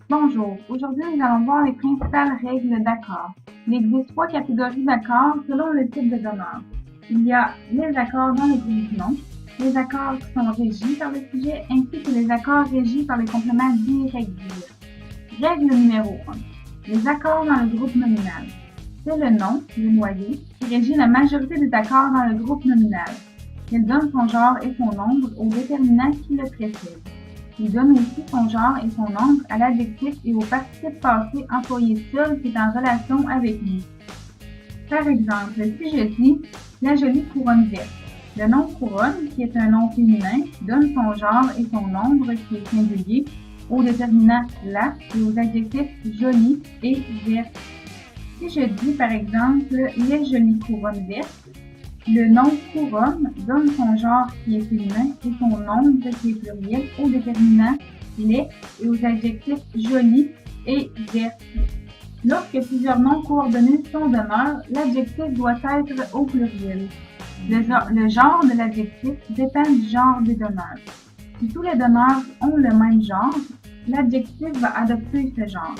Bonjour, aujourd'hui nous allons voir les principales règles d'accords. Il existe trois catégories d'accords selon le type de donneur. Il y a les accords dans le groupe non, les accords qui sont régis par le sujet, ainsi que les accords régis par les compléments directs du verbe. Règle numéro 1. Les accords dans le groupe nominal. C'est le nom, le noyau, qui régit la majorité des accords dans le groupe nominal. Il donne son genre et son nombre au déterminant qui le précède. Il donne aussi son genre et son nombre à l'adjectif et au participe passé employé seul qui est en relation avec lui. Par exemple, si je dis « la jolie couronne verte », le nom couronne, qui est un nom féminin, donne son genre et son nombre, qui est singulier, au déterminant « la » et aux adjectifs « jolie » et « verte ». Si je dis par exemple « les jolies couronnes vertes », le nom couronne donne son genre qui est féminin et son nombre qui est pluriel au déterminant les et aux adjectifs joli et verte. Lorsque plusieurs noms coordonnés sont d'honneur, l'adjectif doit être au pluriel. Le genre de l'adjectif dépend du genre des donneurs. Si tous les donneurs ont le même genre, l'adjectif va adopter ce genre.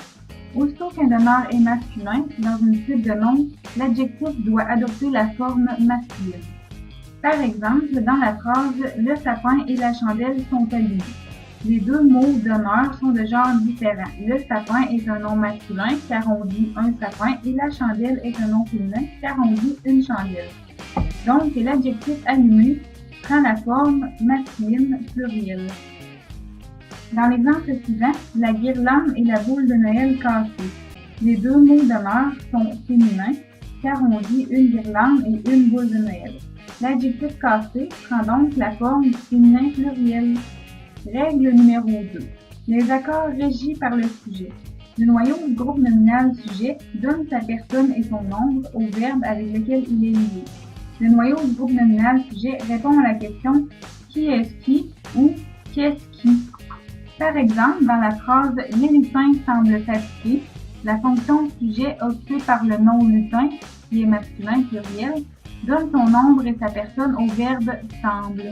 Aussitôt qu'un donneur est masculin, dans une suite de noms, l'adjectif doit adopter la forme masculine. Par exemple, dans la phrase « le sapin et la chandelle sont allumés », les deux mots d'honneur sont de genre différent. Le sapin est un nom masculin car on dit un sapin et la chandelle est un nom féminin car on dit une chandelle. Donc, l'adjectif allumé prend la forme masculine plurielle. Dans l'exemple suivant, la guirlande et la boule de Noël cassée. Les deux mots d'honneur sont féminins car on dit une guirlande et une boule de Noël. L'adjectif cassé prend donc la forme féminin pluriel. Règle numéro 2. Les accords régis par le sujet. Le noyau du groupe nominal sujet donne sa personne et son nombre au verbe avec lequel il est lié. Le noyau du groupe nominal sujet répond à la question « qui est-ce qui » ou « qu'est-ce qui ». Par exemple, dans la phrase « les lutins semblent fatigués », la fonction sujet occupée par le nom lutin, qui est masculin pluriel, donne son nombre et sa personne au verbe « semble ».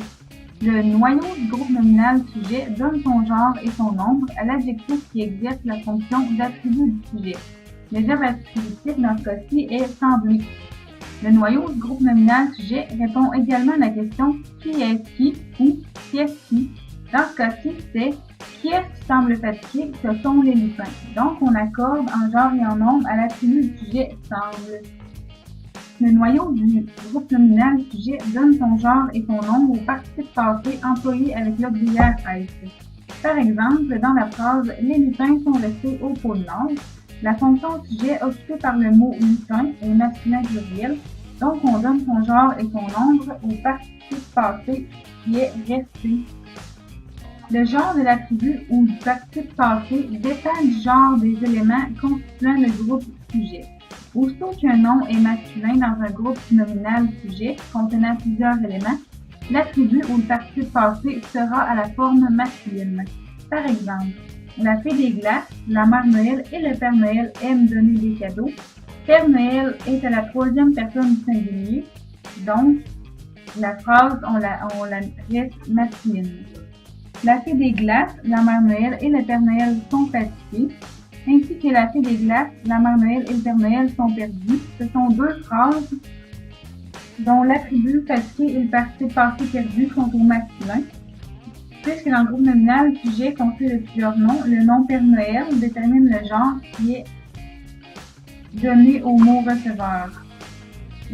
Le noyau du groupe nominal sujet donne son genre et son nombre à l'adjectif qui exerce la fonction d'attribut du sujet. Le verbe attributif dans ce cas-ci est « sembler ». Le noyau du groupe nominal sujet répond également à la question « qui est qui » ou « qu'est-ce qui ». Dans ce cas-ci, c'est « qui est-ce qui semble fatigué ?» Ce sont les lutins. Donc, on accorde en genre et en nombre à l'attribut du sujet « semble ». Le noyau du groupe nominal sujet donne son genre et son nombre au participe passé employé avec l'auxiliaire être. Par exemple, dans la phrase « les lutins sont restés au pôle Nord », la fonction sujet occupée par le mot lutin est masculin pluriel, donc on donne son genre et son nombre au participe passé qui est resté. Le genre de l'attribut ou du participe passé dépend du genre des éléments constituant le groupe sujet. Aussitôt qu'un nom est masculin dans un groupe nominal sujet contenant plusieurs éléments, l'attribut ou le participe passé sera à la forme masculine. Par exemple, la fée des glaces, la mère Noël et le Père Noël aiment donner des cadeaux. Père Noël est à la troisième personne du singulier, donc la phrase on la reste masculine. La fée des glaces, la mère Noël et le Père Noël sont fatigués, ainsi que la fée des glaces, la mère Noël et le Père Noël sont perdus. Ce sont deux phrases dont l'attribut fatigué et le participe passé perdu sont au masculin. Puisque dans le groupe nominal sujet constitué de plusieurs noms, le nom Père Noël détermine le genre qui est donné au mot receveur.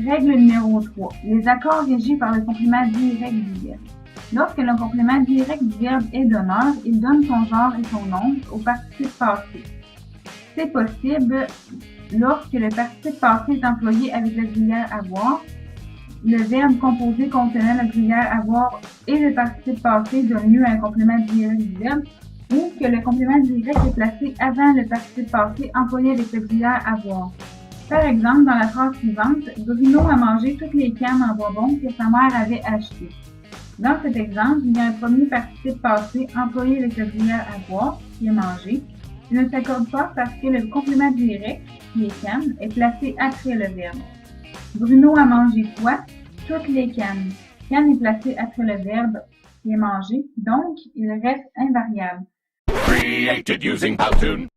Règle numéro 3. Les accords régis par le complément direct du verbe. Lorsque le complément direct du verbe est d'honneur, il donne son genre et son nombre au participe passé. C'est possible lorsque le participe passé est employé avec l'auxiliaire avoir, le verbe composé contenant l'auxiliaire avoir et le participe passé donne lieu à un complément direct du verbe, ou que le complément direct est placé avant le participe passé employé avec l'auxiliaire avoir. Par exemple, dans la phrase suivante, Bruno a mangé toutes les cannes en bonbons que sa mère avait achetées. Dans cet exemple, il y a un premier participe passé employé avec l'auxiliaire avoir, qui est mangé. Il ne s'accorde pas parce que le complément direct, qui est canne, est placé après le verbe. Bruno a mangé quoi? Toutes les cannes. Canne est placé après le verbe qui est mangé, donc il reste invariable. created using Powtoon.